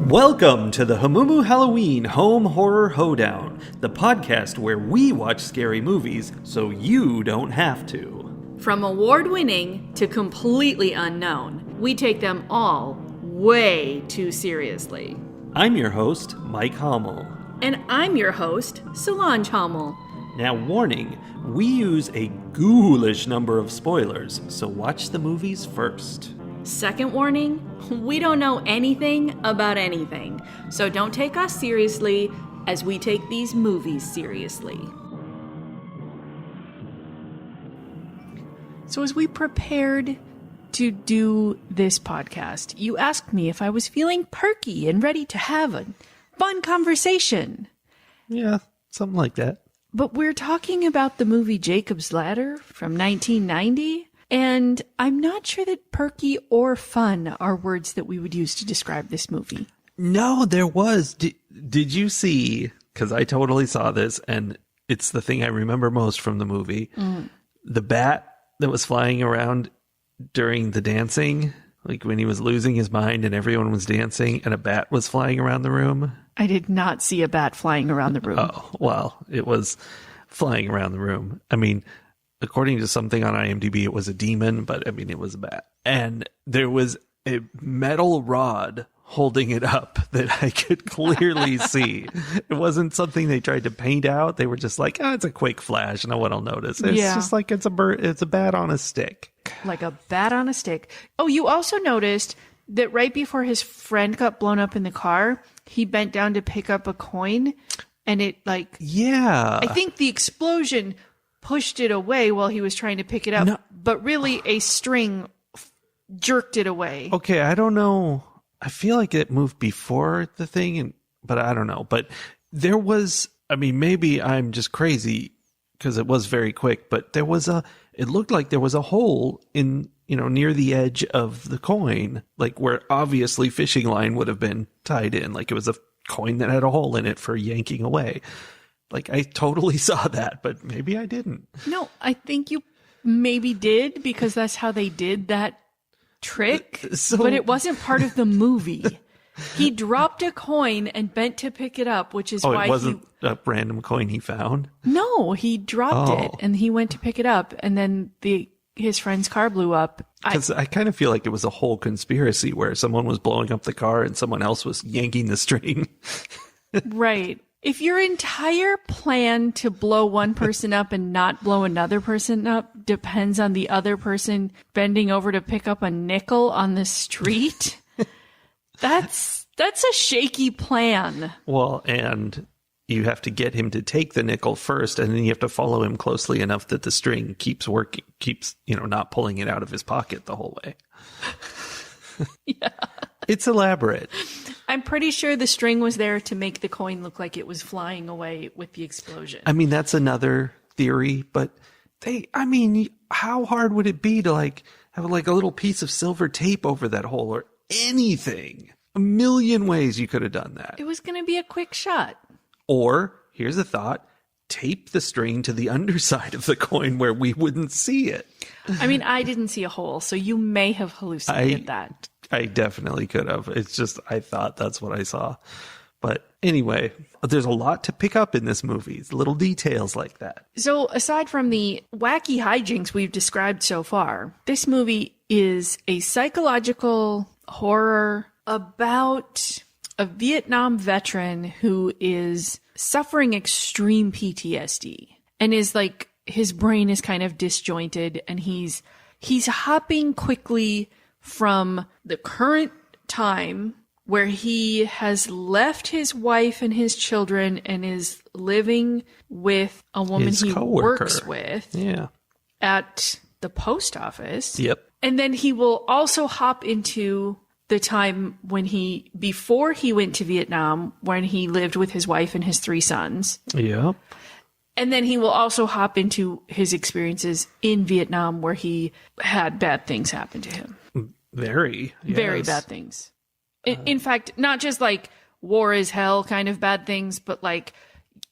Welcome to the Hamumu Halloween Home Horror Hoedown, the podcast where we watch scary movies so you don't have to. From award-winning to completely unknown, we take them all way too seriously. I'm your host, Mike Hommel. And I'm your host, Solange Hommel. Now, warning, we use a ghoulish number of spoilers, so watch the movies first. Second warning, we don't know anything about anything, so don't take us seriously as we take these movies seriously. So as we prepared to do this podcast, you asked me if I was feeling perky and ready to have a fun conversation. Yeah, something like that. But we're talking about the movie Jacob's Ladder from 1990. And I'm not sure that perky or fun are words that we would use to describe this movie. No, there was. Did you see, because I totally saw this, and it's the thing I remember most from the movie, the bat that was flying around during the dancing, like when he was losing his mind and everyone was dancing and a bat was flying around the room? I did not see a bat flying around the room. Oh, well, it was flying around the room. I mean, according to something on IMDb, it was a demon, but I mean, it was a bat. And there was a metal rod holding it up that I could clearly see. It wasn't something they tried to paint out. They were just like, oh, it's a quick flash. No one will notice. It's just like it's a bird. It's a bat on a stick. Like a bat on a stick. Oh, you also noticed that right before his friend got blown up in the car, he bent down to pick up a coin and it yeah. I think the explosion pushed it away while he was trying to pick it up, but really a string jerked it away. Okay, I don't know. I feel like it moved before the thing, but I don't know. But there was, I mean, maybe I'm just crazy because it was very quick, but there was it looked like there was a hole in, near the edge of the coin, like where obviously fishing line would have been tied in. Like it was a coin that had a hole in it for yanking away. Like, I totally saw that, but maybe I didn't. No, I think you maybe did because that's how they did that trick, but it wasn't part of the movie. He dropped a coin and bent to pick it up, which is why it wasn't a random coin he found? No, he dropped it and he went to pick it up and then his friend's car blew up. Because I kind of feel like it was a whole conspiracy where someone was blowing up the car and someone else was yanking the string. Right. If your entire plan to blow one person up and not blow another person up depends on the other person bending over to pick up a nickel on the street, that's a shaky plan. Well, and you have to get him to take the nickel first, and then you have to follow him closely enough that the string keeps working, not pulling it out of his pocket the whole way. Yeah. It's elaborate. I'm pretty sure the string was there to make the coin look like it was flying away with the explosion. I mean, that's another theory, but how hard would it be to have a little piece of silver tape over that hole or anything? A million ways you could have done that. It was going to be a quick shot. Or, here's a thought, tape the string to the underside of the coin where we wouldn't see it. I mean, I didn't see a hole, so you may have hallucinated that. I definitely could have. It's just, I thought that's what I saw. But anyway, there's a lot to pick up in this movie. Little details like that. So aside from the wacky hijinks we've described so far, this movie is a psychological horror about a Vietnam veteran who is suffering extreme PTSD and is his brain is kind of disjointed and he's hopping quickly from the current time where he has left his wife and his children and is living with a woman his he coworker. works with at the post office. Yep. And then he will also hop into the time before he went to Vietnam, when he lived with his wife and his 3 sons. Yep. And then he will also hop into his experiences in Vietnam where he had bad things happen to him. Very bad things. In fact, not just war is hell kind of bad things, but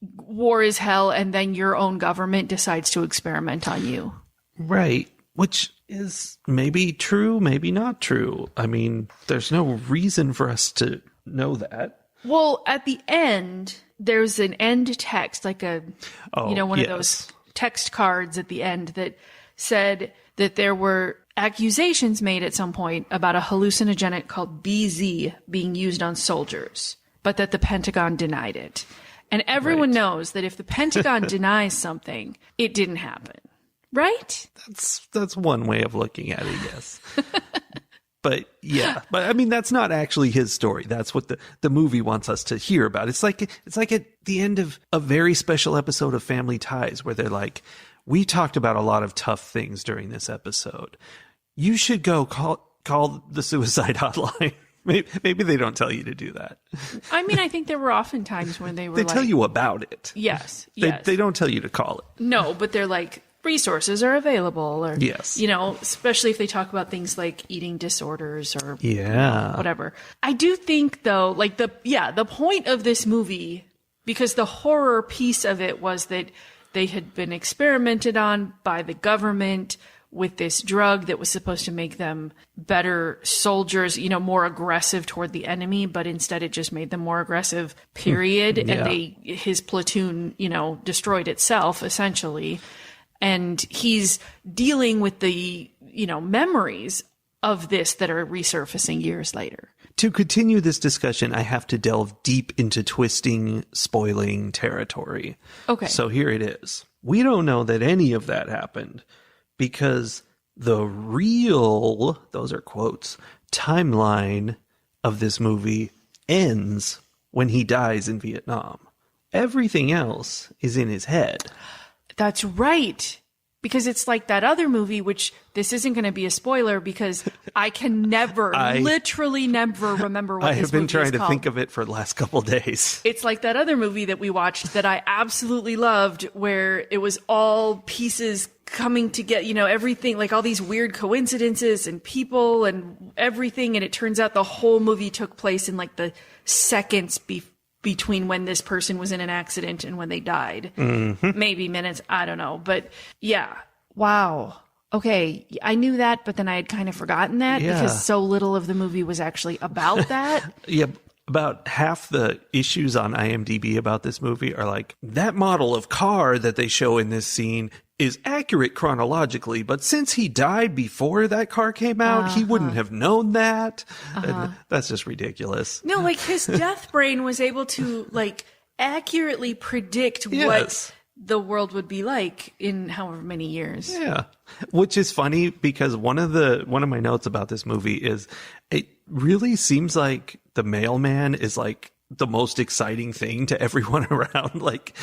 war is hell and then your own government decides to experiment on you. Right. Which is maybe true, maybe not true. I mean, there's no reason for us to know that. Well, at the end, there's an end text, like one of those text cards at the end that said that there were accusations made at some point about a hallucinogenic called BZ being used on soldiers, but that the Pentagon denied it. And everyone knows that if the Pentagon denies something, it didn't happen. Right? That's one way of looking at it, yes. But I mean, that's not actually his story. That's what the movie wants us to hear about. It's like at the end of a very special episode of Family Ties where they're like, we talked about a lot of tough things during this episode. You should go call the suicide hotline. Maybe they don't tell you to do that. I mean, I think there were often times when they tell you about it. Yes. They don't tell you to call it. No, but they're like, resources are available, or yes, especially if they talk about things like eating disorders or whatever. I do think though, like the point of this movie, because the horror piece of it was that they had been experimented on by the government with this drug that was supposed to make them better soldiers, more aggressive toward the enemy, but instead it just made them more aggressive, period. And his platoon, destroyed itself essentially. And he's dealing with the, memories of this that are resurfacing years later. To continue this discussion, I have to delve deep into twisting, spoiling territory. Okay. So here it is. We don't know that any of that happened because the real, those are quotes, timeline of this movie ends when he dies in Vietnam. Everything else is in his head. That's right. Because it's like that other movie, which this isn't going to be a spoiler because I can literally never remember what this movie is called. I have been trying to think of it for the last couple of days. It's like that other movie that we watched that I absolutely loved, where it was all pieces coming together, everything, like all these weird coincidences and people and everything. And it turns out the whole movie took place in like the seconds between when this person was in an accident and when they died. Mm-hmm. Maybe minutes, I don't know. But yeah, wow. Okay, I knew that, but then I had kind of forgotten that because so little of the movie was actually about that. Yeah, about half the issues on IMDb about this movie are like, that model of car that they show in this scene is accurate chronologically, but since he died before that car came out, he wouldn't have known that. And that's just ridiculous. No, like his death brain was able to like accurately predict what the world would be like in however many years. Yeah. Which is funny because one of my notes about this movie is it really seems like the mailman is like the most exciting thing to everyone around. Like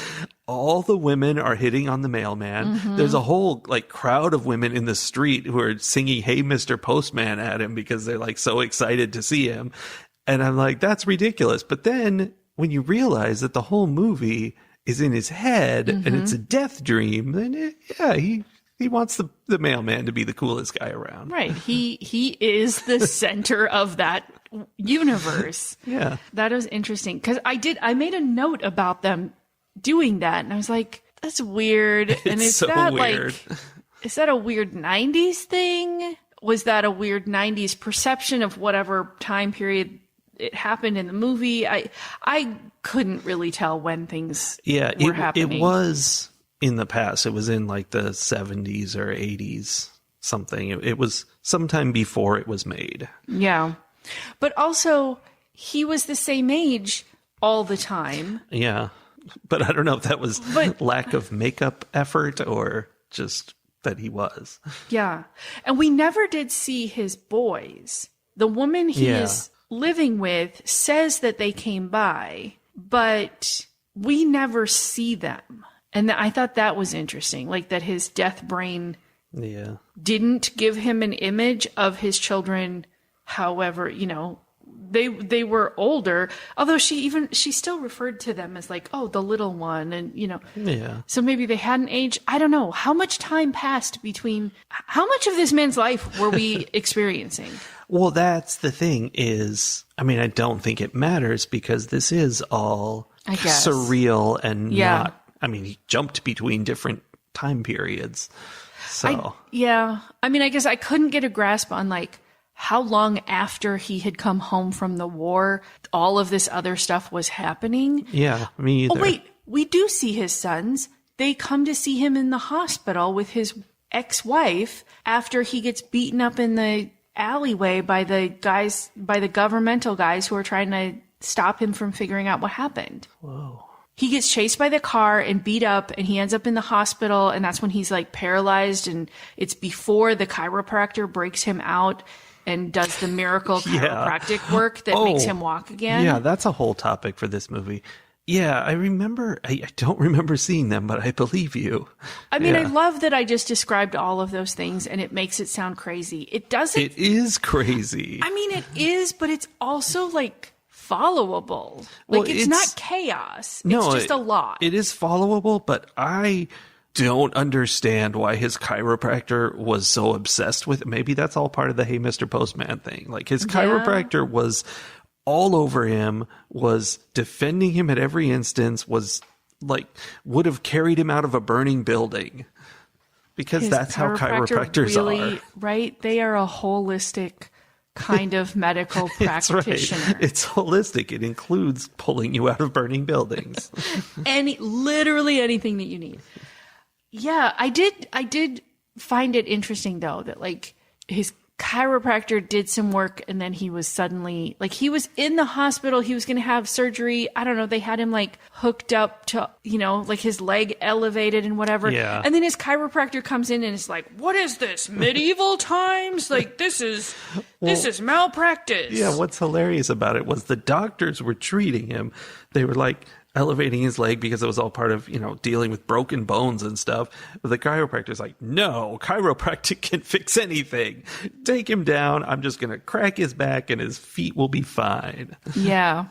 all the women are hitting on the mailman. Mm-hmm. There's a whole like crowd of women in the street who are singing, "Hey, Mr. Postman" at him because they're like so excited to see him. And I'm like, that's ridiculous. But then when you realize that the whole movie is in his head and it's a death dream, then he wants the mailman to be the coolest guy around. Right. He is the center of that universe. Yeah. That was interesting because I made a note about them doing that and I was like, that's weird. And is so that weird. Like, is that a weird 90s thing? Was that a weird 90s perception of whatever time period it happened in the movie? I couldn't really tell when things were happening. It was in the past. It was in like the 70s or 80s something. It was sometime before it was made. Yeah. But also, he was the same age all the time. Yeah. But I don't know if that was lack of makeup effort or just that he was. Yeah. And we never did see his boys. The woman he is living with says that they came by, but we never see them. And I thought that was interesting, like that his death brain didn't give him an image of his children. However, they were older, although she still referred to them as like, oh, the little one. And, so maybe they hadn't aged. I don't know. How much time passed between, how much of this man's life were we experiencing? Well, that's the thing is, I mean, I don't think it matters because this is all surreal and not, I mean, he jumped between different time periods. So I mean, I guess I couldn't get a grasp on like how long after he had come home from the war all of this other stuff was happening. yeah, me either. Oh, wait, we do see his sons. They come to see him in the hospital with his ex-wife after he gets beaten up in the alleyway by the governmental guys who are trying to stop him from figuring out what happened. Whoa. He gets chased by the car and beat up, and he ends up in the hospital, and that's when he's like paralyzed, and it's before the chiropractor breaks him out and does the miracle chiropractic work that makes him walk again. Yeah, that's a whole topic for this movie. Yeah, I remember. I don't remember seeing them, but I believe you. I mean, I Yeah. love that I just described all of those things, and it makes it sound crazy. It doesn't. It is crazy. I mean, it is, but it's also like followable. Well, Like it's not chaos. No, it's just a lot. It is followable, but I don't understand why his chiropractor was so obsessed with it. Maybe that's all part of the "Hey, Mr. Postman" thing. Like his chiropractor was all over him, was defending him at every instance, was like would have carried him out of a burning building. Because His that's how chiropractors really, are. right? They are a holistic kind of medical That's right. practitioner. It's holistic. It includes pulling you out of burning buildings. Literally anything that you need. Yeah, I did find it interesting though that like his chiropractor did some work and then he was suddenly like he was in the hospital, he was going to have surgery. I don't know, they had him like hooked up to, you know, like his leg elevated and whatever. Yeah. And then his chiropractor comes in and it's like, "What is this? Medieval times? Like this is malpractice." Yeah, what's hilarious about it was the doctors were treating him. They were like elevating his leg because it was all part of, you know, dealing with broken bones and stuff. But the chiropractor's like, "No, chiropractic can fix anything. Take him down. I'm just going to crack his back and his feet will be fine." Yeah.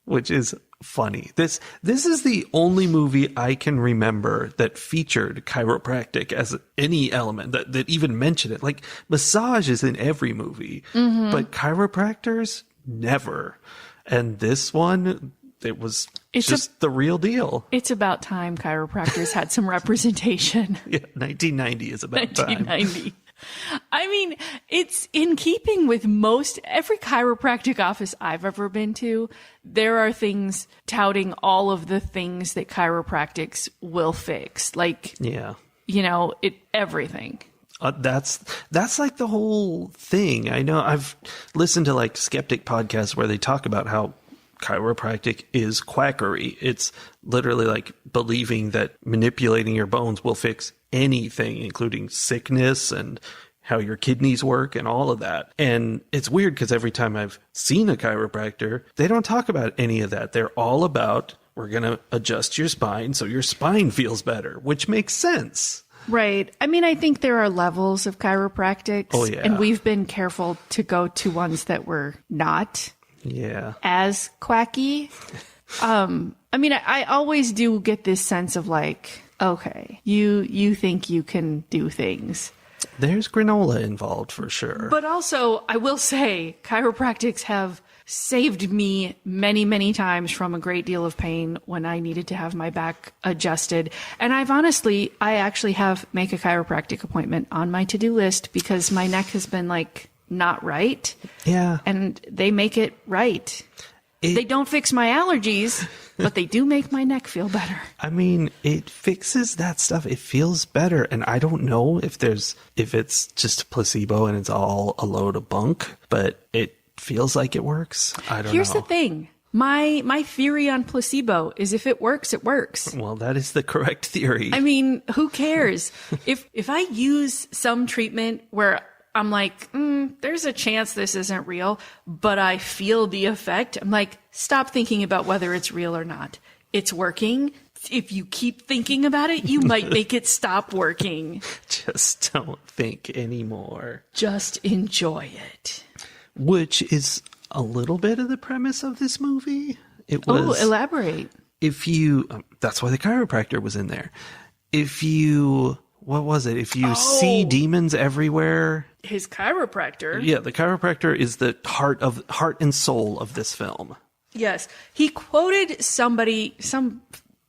Which is funny. This is the only movie I can remember that featured chiropractic as any element that even mentioned it. Like massage is in every movie, but chiropractors never. And this one, it was just the real deal. It's about time chiropractors had some representation. Yeah, 1990 is about time. 1990. I mean, it's in keeping with every chiropractic office I've ever been to. There are things touting all of the things that chiropractics will fix. Like, Yeah. you know, everything. That's like the whole thing. I know I've listened to like skeptic podcasts where they talk about how chiropractic is quackery. It's literally like believing that manipulating your bones will fix anything, including sickness and how your kidneys work and all of that. And it's weird because every time I've seen a chiropractor, they don't talk about any of that. They're all about, we're going to adjust your spine so your spine feels better, which makes sense. Right. I mean, I think there are levels of chiropractics. Oh, yeah. And we've been careful to go to ones that were not Yeah. as quacky. I mean, I always do get this sense of like, okay, you think you can do things. There's granola involved for sure. But also, I will say, chiropractics have saved me many, many times from a great deal of pain when I needed to have my back adjusted. And I actually have make a chiropractic appointment on my to-do list because my neck has been like not right. Yeah. And they make it right. They don't fix my allergies, but they do make my neck feel better. I mean, it fixes that stuff. It feels better. And I don't know if it's just placebo and it's all a load of bunk, but it feels like it works. I don't know. Here's the thing. My theory on placebo is if it works, it works. Well, that is the correct theory. I mean, who cares? If I use some treatment where I'm like, there's a chance this isn't real, but I feel the effect, I'm like, stop thinking about whether it's real or not. It's working. If you keep thinking about it, you might make it stop working. Just don't think anymore. Just enjoy it. Which is a little bit of the premise of this movie. It was, elaborate. if you, that's why the chiropractor was in there. What was it? If you see demons everywhere. His chiropractor. Yeah, the chiropractor is the heart and soul of this film. Yes. He quoted some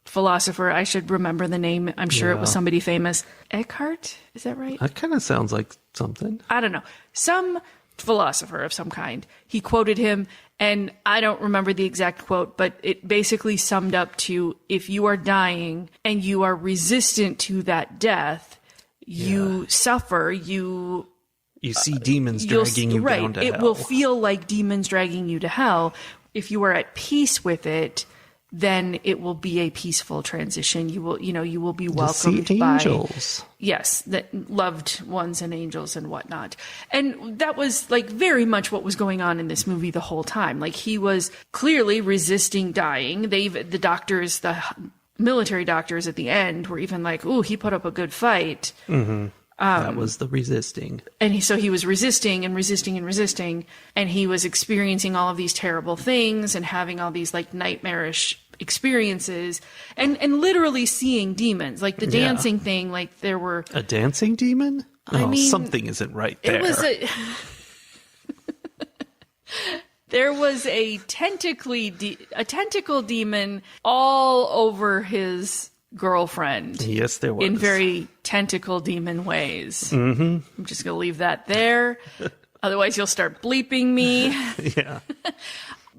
philosopher. I should remember the name. I'm sure it was Yeah. somebody famous. Eckhart? Is that right? That kind of sounds like something. I don't know. Some philosopher of some kind. He quoted him, and I don't remember the exact quote, but it basically summed up to, if you are dying and you are resistant to that death, you suffer, You see demons you'll dragging you right. down to It hell. will feel like demons dragging you to hell. If you are at peace with it, then it will be a peaceful transition. You will be To see welcomed by angels. yes, that loved ones and angels and whatnot. And that was like very much what was going on in this movie the whole time. Like he was clearly resisting dying. The doctors, the military doctors at the end were even like, "Ooh, he put up a good fight." That was the resisting. And he was resisting and resisting and resisting, and he was experiencing all of these terrible things and having all these like nightmarish experiences and literally seeing demons. Like the dancing thing, like there were A dancing demon? I mean, something isn't right there. it was there was a tentacle demon all over his girlfriend. Yes, there was. In very tentacle demon ways. Mm-hmm. I'm just going to leave that there. Otherwise, you'll start bleeping me. Yeah.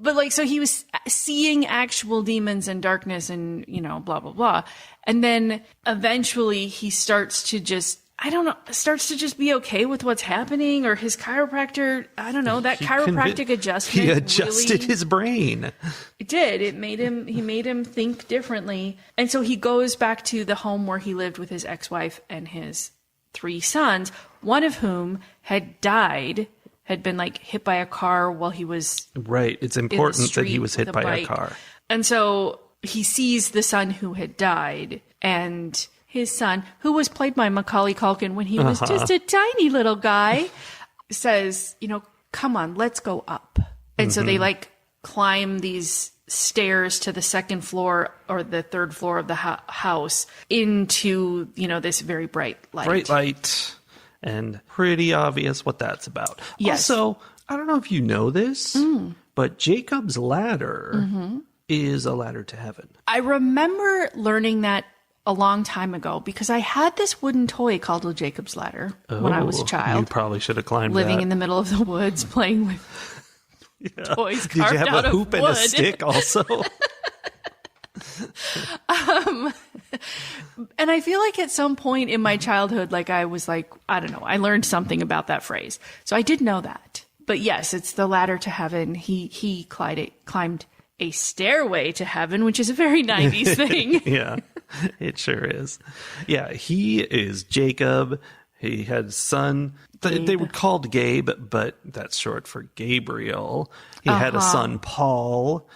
But like, so he was seeing actual demons and darkness and, blah, blah, blah. And then eventually he starts to just, starts to just be okay with what's happening, or his chiropractor, I don't know, that chiropractic adjustment. He adjusted really, his brain. It did. He made him think differently. And so he goes back to the home where he lived with his ex-wife and his 3 sons, one of whom had died, had been like hit by a car while he was Right. It's in the important that street he was hit with by a bike. car. And so he sees the son who had died, and his son, who was played by Macaulay Culkin when he was just a tiny little guy, says, come on, let's go up. And so they like climb these stairs to the 2nd floor or the 3rd floor of the house into, this very bright light. Bright light. And pretty obvious what that's about. Yes. Also, I don't know if you know this, but Jacob's ladder is a ladder to heaven. I remember learning that a long time ago because I had this wooden toy called a Jacob's Ladder when I was a You child, probably should have climbed living that. in the middle of the woods playing with toys Did you carved have out a of hoop and wood. a stick also? And I feel like at some point in my childhood, like I was like, I don't know, I learned something about that phrase. So I did know that. But yes, it's the ladder to heaven. He climbed a stairway to heaven, which is a very 90s thing. Yeah, it sure is. Yeah, he is Jacob. He had a son. They were called Gabe, but that's short for Gabriel. He had a son, Paul.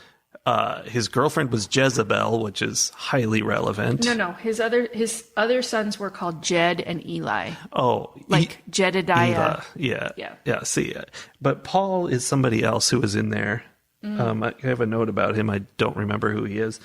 His girlfriend was Jezebel, which is highly relevant. No. His other sons were called Jed and Eli. Oh, Like Jedediah. Yeah. Yeah. See, but Paul is somebody else who was in there. I have a note about him. I don't remember who he is.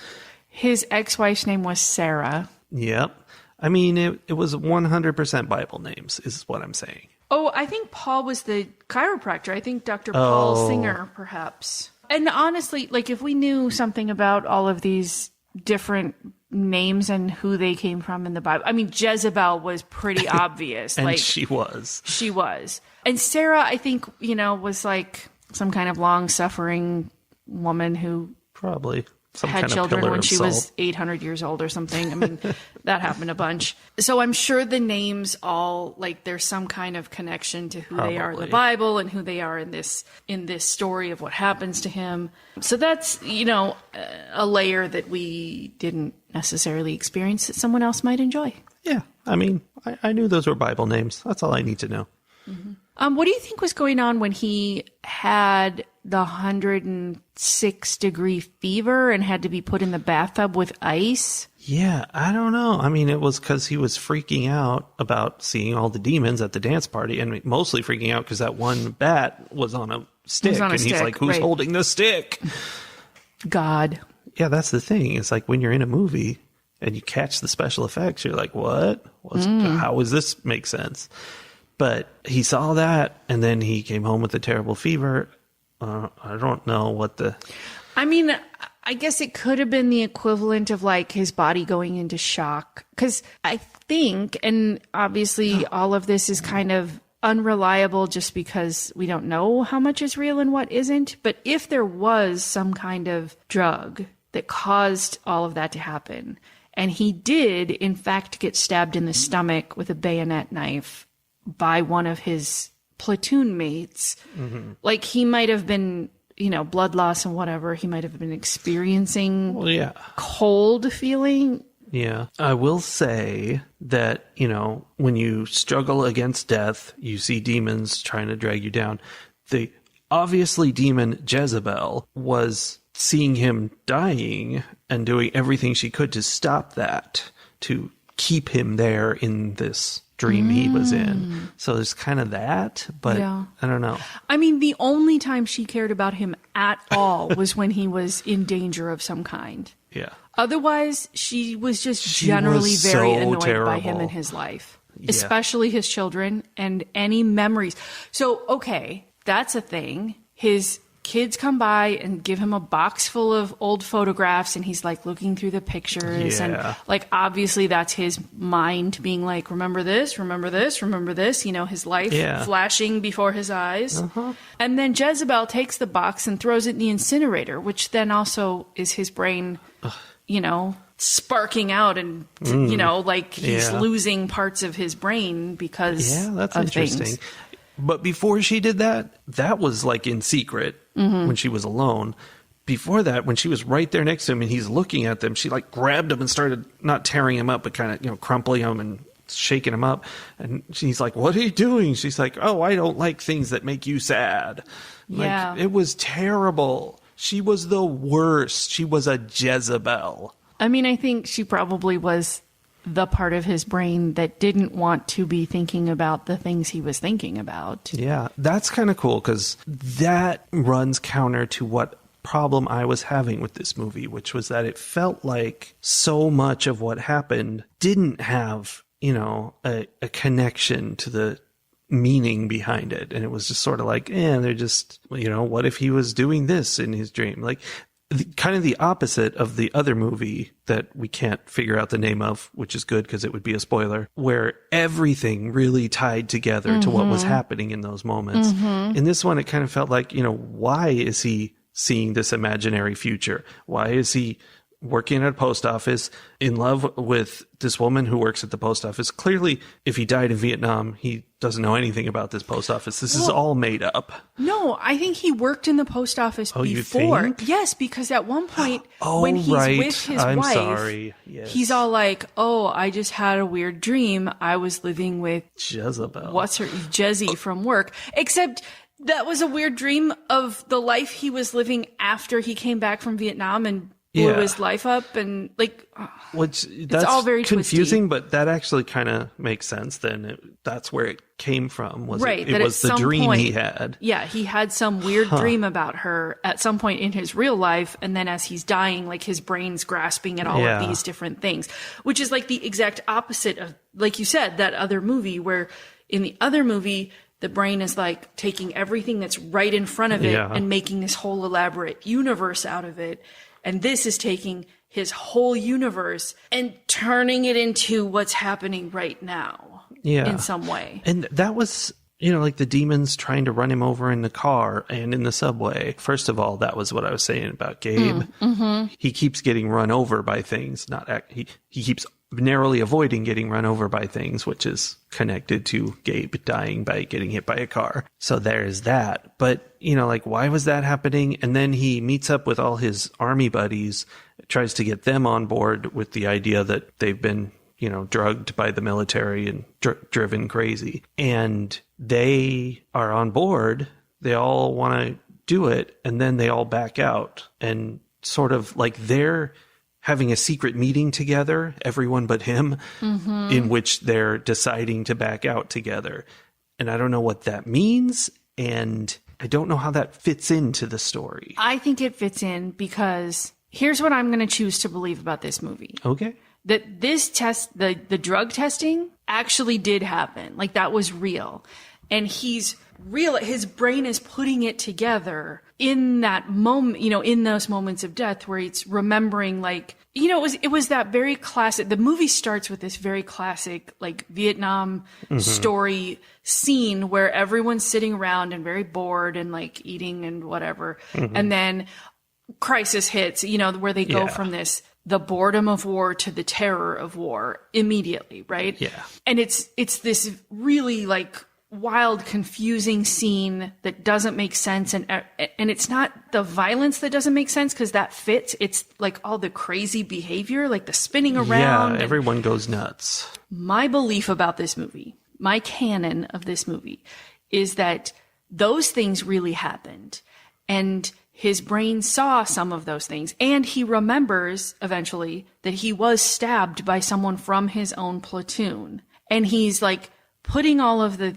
His ex-wife's name was Sarah. Yep. I mean, it was 100% Bible names, is what I'm saying. Oh, I think Paul was the chiropractor. I think Dr. Paul Singer, perhaps. And honestly, like if we knew something about all of these different names and who they came from in the Bible, I mean, Jezebel was pretty obvious. And like she was. she was. And Sarah, I think, was like some kind of long-suffering woman who Probably. Some had kind of children pillar when of she salt. was 800 years old or something. I mean, that happened a bunch. So I'm sure the names all, like, there's some kind of connection to who they are in the Probably. Bible and who they are in this story of what happens to him. So that's, a layer that we didn't necessarily experience that someone else might enjoy. Yeah. I mean, I knew those were Bible names. That's all I need to know. What do you think was going on when he had the 106-degree fever and had to be put in the bathtub with ice? Yeah, I don't know. I mean, it was because he was freaking out about seeing all the demons at the dance party, and mostly freaking out because that one bat was on a stick, on a and he's stick, like, "Who's right. holding the stick?" God. Yeah, that's the thing. It's like when you're in a movie and you catch the special effects, you're like, "What? How does this make sense?" But he saw that, and then he came home with a terrible fever. I don't know what the... I mean, I guess it could have been the equivalent of like his body going into shock. Because I think, and obviously all of this is kind of unreliable just because we don't know how much is real and what isn't. But if there was some kind of drug that caused all of that to happen, and he did, in fact, get stabbed in the stomach with a bayonet knife by one of his platoon mates, like he might have been, blood loss and whatever. He might have been experiencing cold feeling. Yeah. I will say that, when you struggle against death, you see demons trying to drag you down. The obviously demon Jezebel was seeing him dying and doing everything she could to stop that, to keep him there in this dream he was in. So there's kind of that, but I don't know. I mean, the only time she cared about him at all was when he was in danger of some kind. Yeah. Otherwise, she was just generally very annoyed terrible by him in his life, especially his children and any memories. So, okay, that's a thing. His kids come by and give him a box full of old photographs, and he's like looking through the pictures, and like obviously that's his mind being like, remember this, remember this, remember this, his life flashing before his eyes. And then Jezebel takes the box and throws it in the incinerator, which then also is his brain sparking out and like he's losing parts of his brain because that's of interesting things. But before she did that was like in secret when she was alone. Before that, when she was right there next to him and he's looking at them, she like grabbed him and started not tearing him up, but kind of, crumpling him and shaking him up. And she's like, what are you doing? She's like, oh, I don't like things that make you sad. Like, it was terrible. She was the worst. She was a Jezebel. I mean, I think she probably was the part of his brain that didn't want to be thinking about the things he was thinking about. Yeah, that's kind of cool because that runs counter to what problem I was having with this movie, which was that it felt like so much of what happened didn't have, a connection to the meaning behind it. And it was just sort of like, they're just, what if he was doing this in his dream? Like, kind of the opposite of the other movie that we can't figure out the name of, which is good because it would be a spoiler, where everything really tied together to what was happening in those moments. In this one, it kind of felt like, why is he seeing this imaginary future? Why is he working at a post office, in love with this woman who works at the post office? Clearly, if he died in Vietnam, he doesn't know anything about this post office. This is all made up. No, I think he worked in the post office before. You think? Yes, because at one point, when he's with his wife, he's all like, oh, I just had a weird dream. I was living with Jezebel. Jezzy from work. Except that was a weird dream of the life he was living after he came back from Vietnam and blew his life up, and like, that's it's all very confusing, twisty. but that actually kind of makes sense. Then that's where it came from. It was the some dream point, he had. Yeah, he had some weird dream about her at some point in his real life, and then as he's dying, like his brain's grasping at all of these different things, which is like the exact opposite of, like you said, that other movie, where in the other movie, the brain is like taking everything that's right in front of it and making this whole elaborate universe out of it. And this is taking his whole universe and turning it into what's happening right now in some way. And that was, like the demons trying to run him over in the car and in the subway. First of all, that was what I was saying about Gabe. He keeps getting run over by things. He keeps narrowly avoiding getting run over by things, which is connected to Gabe dying by getting hit by a car. So there's that. But, why was that happening? And then he meets up with all his army buddies, tries to get them on board with the idea that they've been, drugged by the military and driven crazy. And they are on board. They all want to do it. And then they all back out, and sort of like they're having a secret meeting together, everyone but him, in which they're deciding to back out together. And I don't know what that means, and I don't know how that fits into the story. I think it fits in because here's what I'm going to choose to believe about this movie. Okay. That this test, the drug testing, actually did happen. Like, that was real. And he's real. His brain is putting it together in that moment, in those moments of death where it's remembering, like, it was that very classic, the movie starts with this very classic, like, Vietnam story scene where everyone's sitting around and very bored and like eating and whatever. And then crisis hits, where they go from the boredom of war to the terror of war immediately, right? Yeah. And it's this really like wild, confusing scene that doesn't make sense. And it's not the violence that doesn't make sense, because that fits. It's like all the crazy behavior, like the spinning around. Yeah, everyone goes nuts. My belief about this movie, my canon of this movie, is that those things really happened. And his brain saw some of those things. And he remembers eventually that he was stabbed by someone from his own platoon. And he's like putting all of the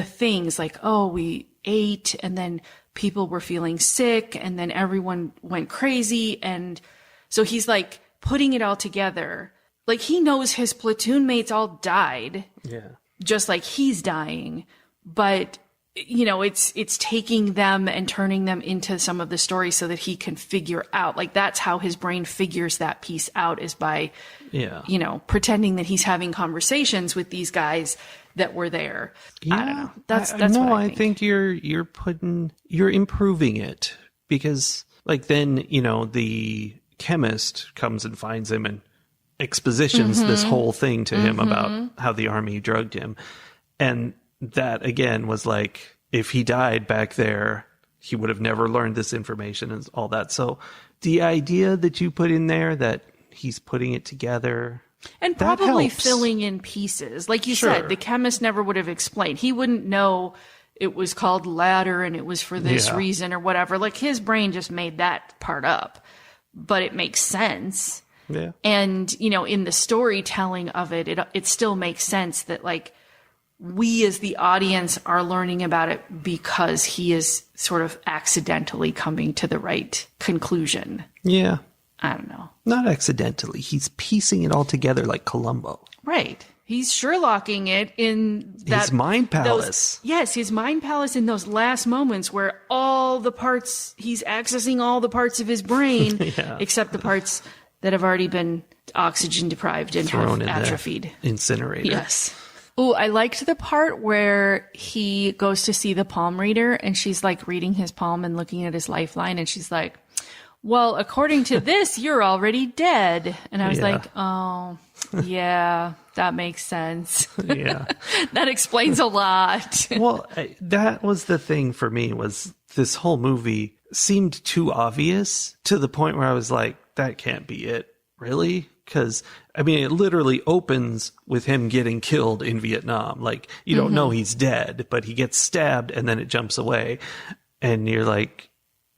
things like, oh, we ate and then people were feeling sick and then everyone went crazy. And so he's like putting it all together. Like, he knows his platoon mates all died. Yeah. Just like he's dying. But, it's taking them and turning them into some of the stories so that he can figure out, like, that's how his brain figures that piece out, is by, pretending that he's having conversations with these guys that were there. Yeah, I don't know. That's what I think. You're improving it, because like then, the chemist comes and finds him and expositions this whole thing to him about how the army drugged him. And that again was like, if he died back there, he would have never learned this information and all that. So the idea that you put in there that he's putting it together, and probably filling in pieces. Like you said, the chemist never would have explained. He wouldn't know it was called ladder and it was for this reason or whatever. Like, his brain just made that part up, but it makes sense. Yeah. And, in the storytelling of it, it still makes sense that, like, we as the audience are learning about it because he is sort of accidentally coming to the right conclusion. Yeah. I don't know. Not accidentally. He's piecing it all together like Columbo. Right. He's Sherlocking it in that, his mind palace. His mind palace in those last moments where all the parts, he's accessing all the parts of his brain, except the parts that have already been oxygen deprived and thrown have in atrophied. The incinerator. Yes. Oh, I liked the part where he goes to see the palm reader and she's like reading his palm and looking at his lifeline, and she's like, well, according to this, you're already dead. And I was like, oh, yeah, that makes sense. Yeah. That explains a lot. Well, that was the thing for me, was this whole movie seemed too obvious, to the point where I was like, that can't be it. Really? Because, I mean, it literally opens with him getting killed in Vietnam. Like, you don't know he's dead, but he gets stabbed and then it jumps away. And you're like,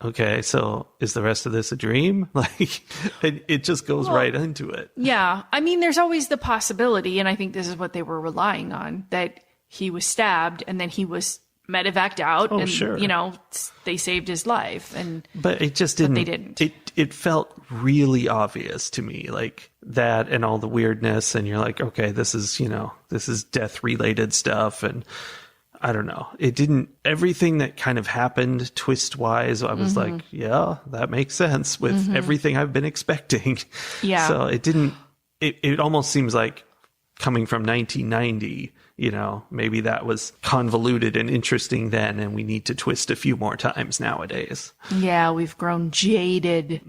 okay, so is the rest of this a dream? Like, it just goes right into it. Yeah. I mean, there's always the possibility, and I think this is what they were relying on, that he was stabbed and then he was medevaced out, and they saved his life. But it just didn't. But they didn't. It felt really obvious to me, like that and all the weirdness, and you're like, okay, this is death related stuff, and I don't know. It didn't, everything that kind of happened twist wise, I was like, yeah, that makes sense with everything I've been expecting. Yeah. So it didn't, it almost seems like coming from 1990, maybe that was convoluted and interesting then, and we need to twist a few more times nowadays. Yeah, we've grown jaded.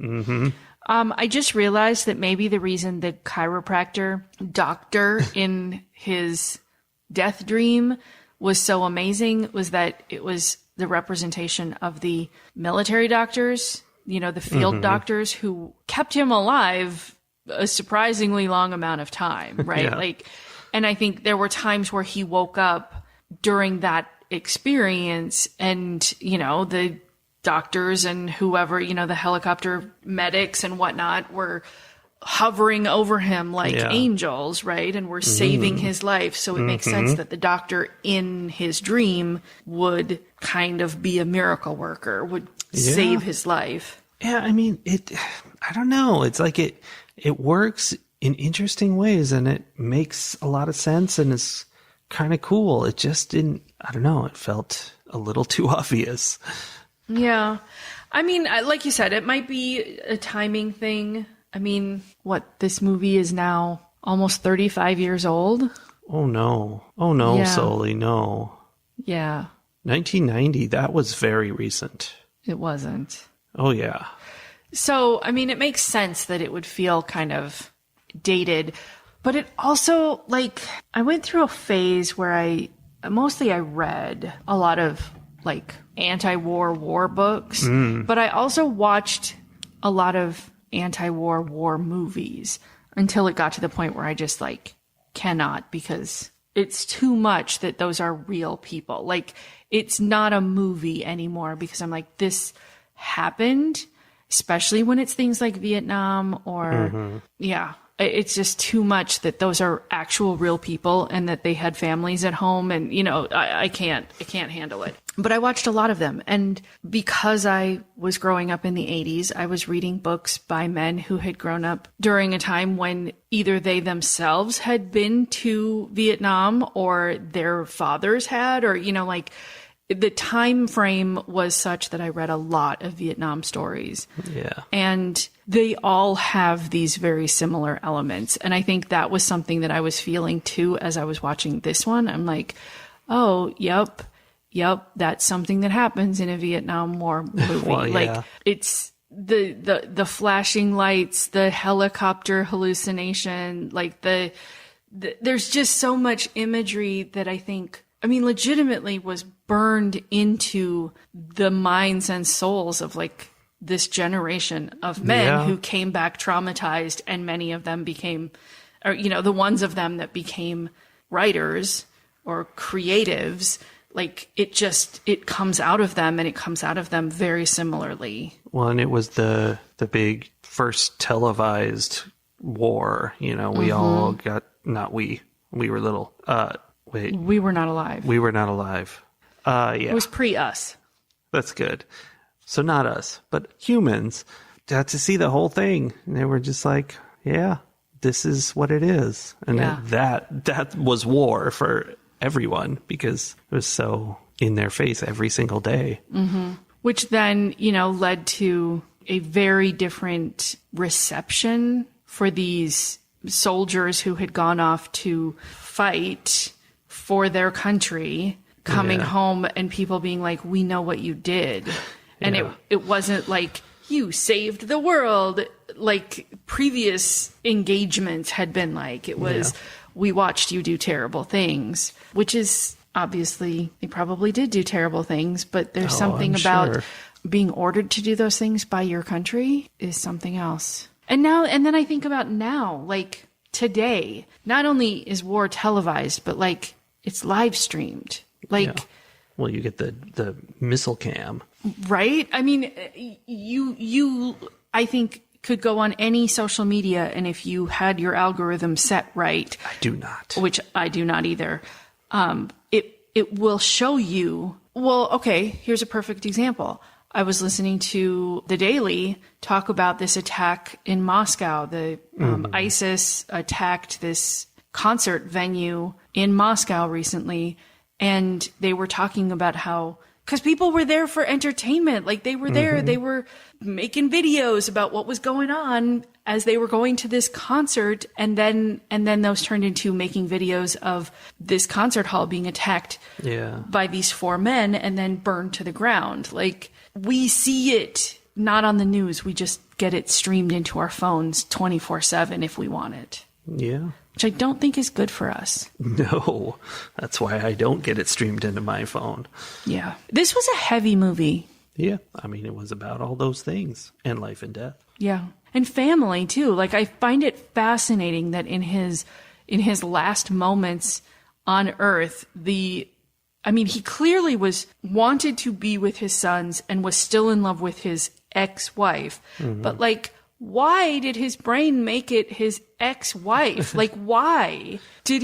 I just realized that maybe the reason the chiropractor doctor in his death dream was so amazing was that it was the representation of the military doctors, the field doctors who kept him alive a surprisingly long amount of time, right? Yeah. And I think there were times where he woke up during that experience and, the doctors and whoever, the helicopter medics and whatnot were hovering over him like angels, right? And were saving his life. So it makes sense that the doctor in his dream would kind of be a miracle worker, would save his life. Yeah, I mean, I don't know. It's like it works in interesting ways and it makes a lot of sense and it's kind of cool. It just didn't, I don't know, it felt a little too obvious. Yeah. I mean, like you said, it might be a timing thing. I mean, this movie is now almost 35 years old. Oh no. Oh no, Yeah. Sully, no. Yeah, 1990, that was very recent. it wasn't. Oh yeah. So, I mean, it makes sense that it would feel kind of dated, but it also, like, I went through a phase where I read a lot of, like, war books, but I also watched a lot of war movies until it got to the point where I just, like, cannot, because it's too much that those are real people. Like, it's not a movie anymore, because I'm like, this happened, especially when it's things like Vietnam or, yeah, it's just too much that those are actual real people and that they had families at home. And, you know, I can't handle it. But I watched a lot of them. And because I was growing up in the 80s, I was reading books by men who had grown up during a time when either they themselves had been to Vietnam or their fathers had, or, you know, like, the time frame was such that I read a lot of Vietnam stories. Yeah. And they all have these very similar elements. And I think that was something that I was feeling too as I was watching this one. I'm like, oh, yep, that's something that happens in a Vietnam War movie. Well, yeah. Like, it's the flashing lights, the helicopter hallucination, like there's just so much imagery that I think, I mean, legitimately was burned into the minds and souls of, like, this generation of men who came back traumatized, and many of them became, or, you know, the ones of them that became writers or creatives, like, it comes out of them, and it comes out of them very similarly. Well, and it was the big first televised war, you know, we all got, not we were little, wait. We were not alive. We were not alive. Yeah. It was pre-us. That's good. So not us, but humans got to see the whole thing. And they were just like, yeah, this is what it is. And that was war for everyone, because it was so in their face every single day. Mm-hmm. Which then, you know, led to a very different reception for these soldiers who had gone off to fight for their country, coming home and people being like, we know what you did. And it wasn't like, you saved the world, like previous engagements had been like. It was, we watched you do terrible things, which is obviously, they probably did do terrible things, but there's something about being ordered to do those things by your country is something else. And then I think about now, like today, not only is war televised, but like it's live streamed. Like, well, you get the missile cam, right? I mean, you I think could go on any social media, and if you had your algorithm set right, I do not, which I do not either, it will show you. Well, okay, here's a perfect example. I was listening to The Daily talk about this attack in Moscow. The ISIS attacked this concert venue in Moscow recently, and they were talking about how, because people were there for entertainment, like they were there, they were making videos about what was going on as they were going to this concert, and then those turned into making videos of this concert hall being attacked by these four men and then burned to the ground. Like, we see it not on the news, we just get it streamed into our phones 24/7 if we want it. Yeah. Which I don't think is good for us. No, that's why I don't get it streamed into my phone. Yeah. This was a heavy movie. Yeah. I mean, it was about all those things and life and death. Yeah. And family too. Like, I find it fascinating that in his last moments on Earth, he clearly wanted to be with his sons and was still in love with his ex-wife. But like, why did his brain make it his ex-wife? Like, why had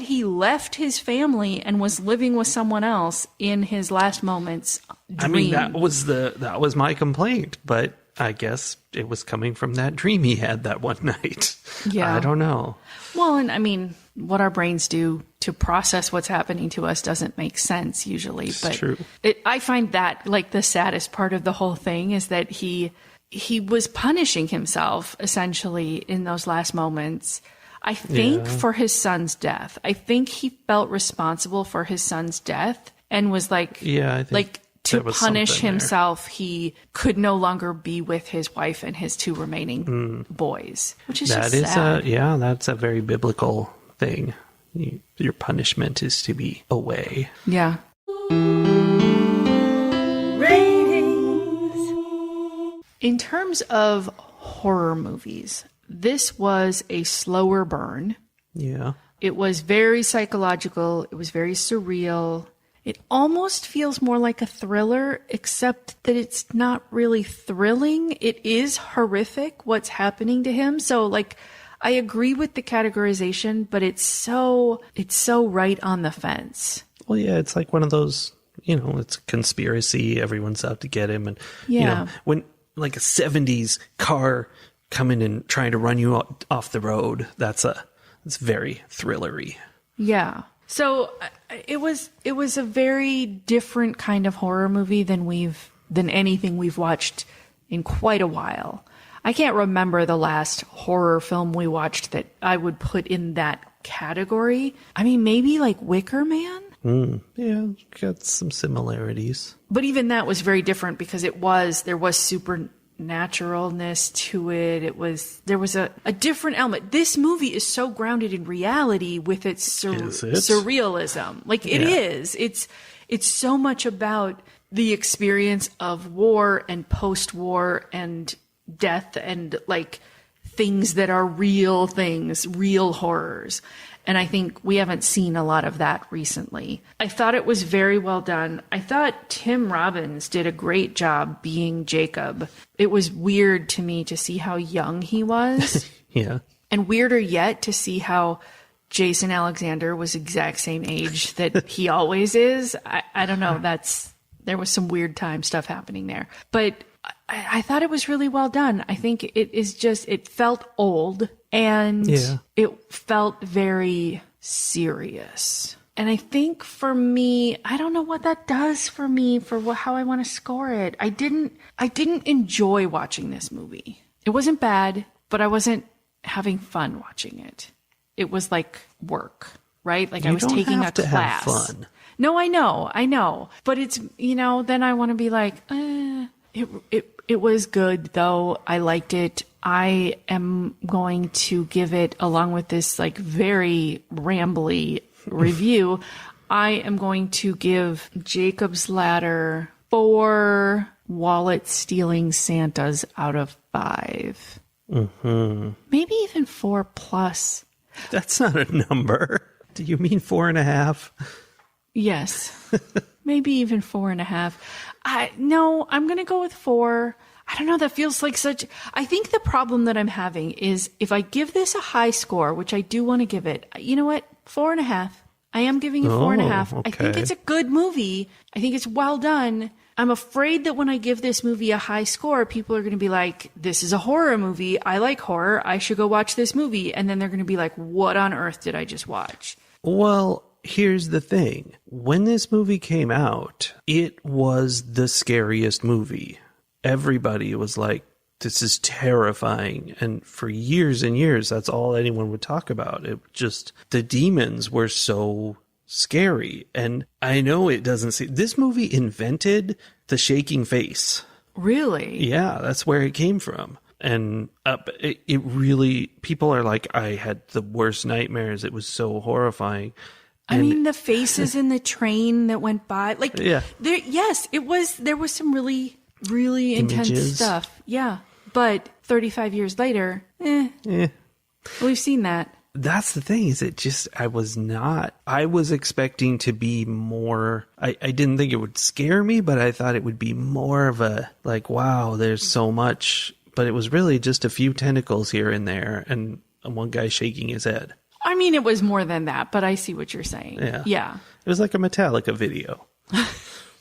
he left his family and was living with someone else in his last moments dream? I mean, that was my complaint, but I guess it was coming from that dream he had that one night. Yeah. I don't know. Well, and I mean, what our brains do to process what's happening to us doesn't make sense usually. But true. I find that like the saddest part of the whole thing is that he was punishing himself essentially in those last moments. I think for his son's death. I think he felt responsible for his son's death and was like, I think like to there was punish something there. himself, he could no longer be with his wife and his 2 remaining boys, which is just sad. That's a very biblical thing. Your punishment is to be away. Yeah. In terms of horror movies, this was a slower burn. Yeah. It was very psychological. It was very surreal. It almost feels more like a thriller, except that it's not really thrilling. It is horrific what's happening to him. So like, I agree with the categorization, but it's so right on the fence. Well, yeah, it's like one of those, it's a conspiracy. Everyone's out to get him. And, when like a 70s car coming and trying to run you off the road, it's very thrillery. Yeah. So it was a very different kind of horror movie than anything we've watched in quite a while. I can't remember the last horror film we watched that I would put in that category. I mean, maybe like Wicker Man? Yeah, got some similarities. But even that was very different because there was supernaturalness to it. There was a different element. This movie is so grounded in reality with its surrealism. Like it is. It's so much about the experience of war and post-war and death and like things that are real things, real horrors. And I think we haven't seen a lot of that recently. I thought it was very well done. I thought Tim Robbins did a great job being Jacob. It was weird to me to see how young he was. Yeah. And weirder yet to see how Jason Alexander was exact same age that he always is. I don't know. There was some weird time stuff happening there. But I thought it was really well done. I think it felt old and it felt very serious. And I think for me, I don't know what that does for me for how I want to score it. I didn't enjoy watching this movie. It wasn't bad, but I wasn't having fun watching it. It was like work, right? Like I was taking a class. Have fun. No, I know. But it's, then I want to be like, it was good though. I liked it. I am going to give it, along with this like very rambly review, I am going to give Jacob's Ladder 4 wallet stealing Santas out of 5. Mm-hmm. Maybe even 4+. That's not a number. Do you mean 4.5? Yes. Maybe even 4.5. No, I'm going to go with 4. I don't know. That feels like I think the problem that I'm having is if I give this a high score, which I do want to give it, you know what? 4.5. I am giving it 4.5. Okay. I think it's a good movie. I think it's well done. I'm afraid that when I give this movie a high score, people are going to be like, this is a horror movie. I like horror. I should go watch this movie. And then they're going to be like, what on earth did I just watch? Well, here's the thing. When this movie came out, it was the scariest movie. Everybody was like, this is terrifying. And for years and years, that's all anyone would talk about. It just, the demons were so scary. And I know it doesn't seem, this movie invented the shaking face. Really? Yeah, that's where it came from. And it really, people are like, I had the worst nightmares. It was so horrifying. I mean, the faces in the train that went by, like, yeah. There was some really, really intense stuff. Yeah. But 35 years later, we've seen that. That's the thing, is I was expecting to be more, I didn't think it would scare me, but I thought it would be more of a, like, wow, there's so much, but it was really just a few tentacles here and there, and one guy shaking his head. I mean, it was more than that, but I see what you're saying. Yeah. It was like a Metallica video.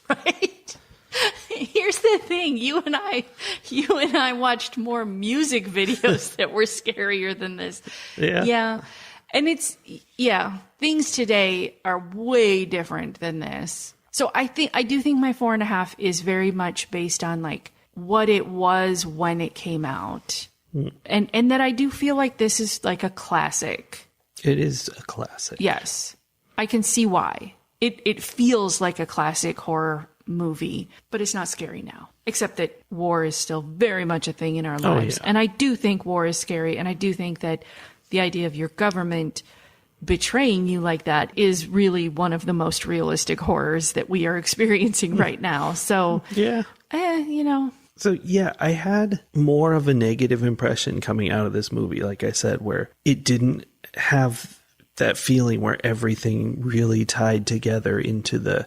Right? Here's the thing. You and I watched more music videos that were scarier than this. Yeah. Yeah. And things today are way different than this. So I do think my 4.5 is very much based on like what it was when it came out. And that I do feel like this is like a classic. It is a classic. Yes. I can see why. It feels like a classic horror movie, but it's not scary now. Except that war is still very much a thing in our lives. Yeah. And I do think war is scary. And I do think that the idea of your government betraying you like that is really one of the most realistic horrors that we are experiencing right now. So, yeah. So, yeah, I had more of a negative impression coming out of this movie, like I said, where it didn't have that feeling where everything really tied together into the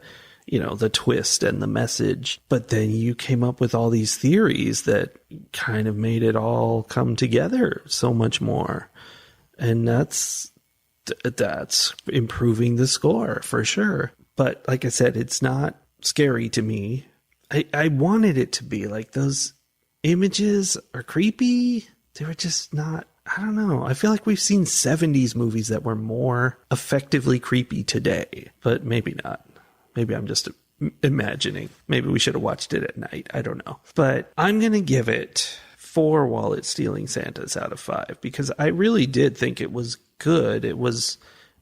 twist and the message. But then you came up with all these theories that kind of made it all come together so much more. And that's improving the score for sure. But like I said, it's not scary to me. I wanted it to be like those images are creepy. They were just not, I don't know. I feel like we've seen 70s movies that were more effectively creepy today, but maybe not. Maybe I'm just imagining. Maybe we should have watched it at night. I don't know. But I'm going to give it 4 wallet stealing Santas out of 5 because I really did think it was good. It was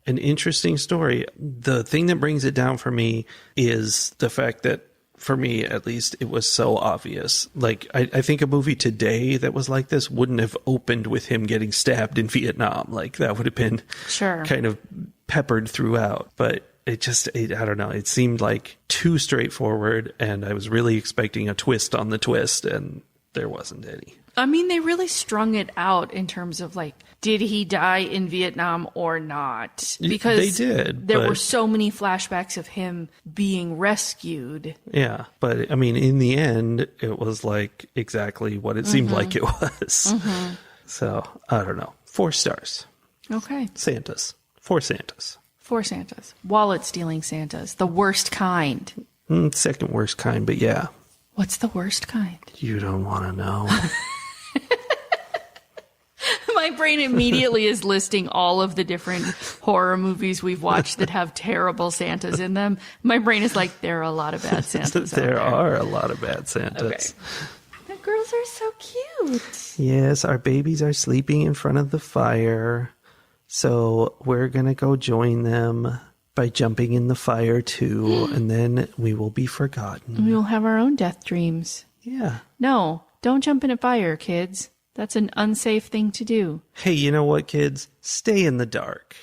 an interesting story. The thing that brings it down for me is the fact that, for me at least, it was so obvious. Like, I think a movie today that was like this wouldn't have opened with him getting stabbed in Vietnam. Like, that would have been kind of peppered throughout. But I don't know. It seemed like too straightforward, and I was really expecting a twist on the twist, and there wasn't any. I mean, they really strung it out in terms of like, did he die in Vietnam or not? Because they did. There were so many flashbacks of him being rescued. Yeah. But I mean, in the end, it was like exactly what it seemed like it was. So I don't know. 4 stars. Okay. Santas. 4 Santas. 4 Santas. Wallet stealing Santas. The worst kind. Second worst kind, but yeah. What's the worst kind? You don't want to know. My brain immediately is listing all of the different horror movies we've watched that have terrible Santas in them. My brain is like, there are a lot of bad Santas. There are a lot of bad Santas. Okay. The girls are so cute. Yes, our babies are sleeping in front of the fire. So we're going to go join them by jumping in the fire too, and then we will be forgotten. We will have our own death dreams. Yeah. No, don't jump in a fire, kids. That's an unsafe thing to do. Hey, you know what, kids? Stay in the dark.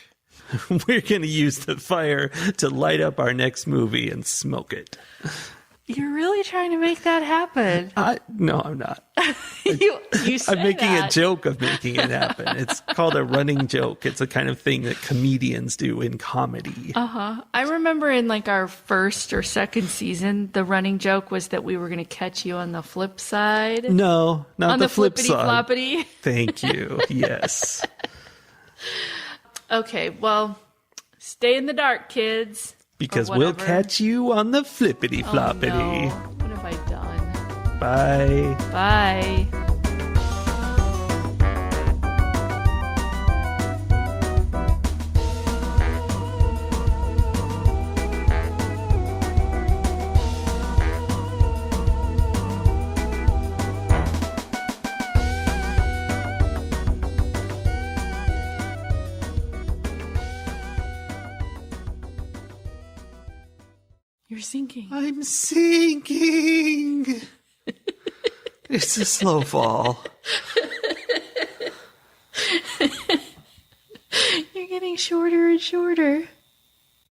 We're going to use the fire to light up our next movie and smoke it. You're really trying to make that happen. No, I'm not. you say I'm making that. a joke of making it happen. It's called a running joke. It's a kind of thing that comedians do in comedy. I remember in like our first or second season, the running joke was that we were going to catch you on the flip side. No, not on the flip flippity side. floppity. Thank you. Yes. Okay, well, stay in the dark, kids. Because we'll catch you on the flippity floppity. Oh, no. What have I done? Bye. Bye. You're sinking. I'm sinking. It's a slow fall. You're getting shorter and shorter.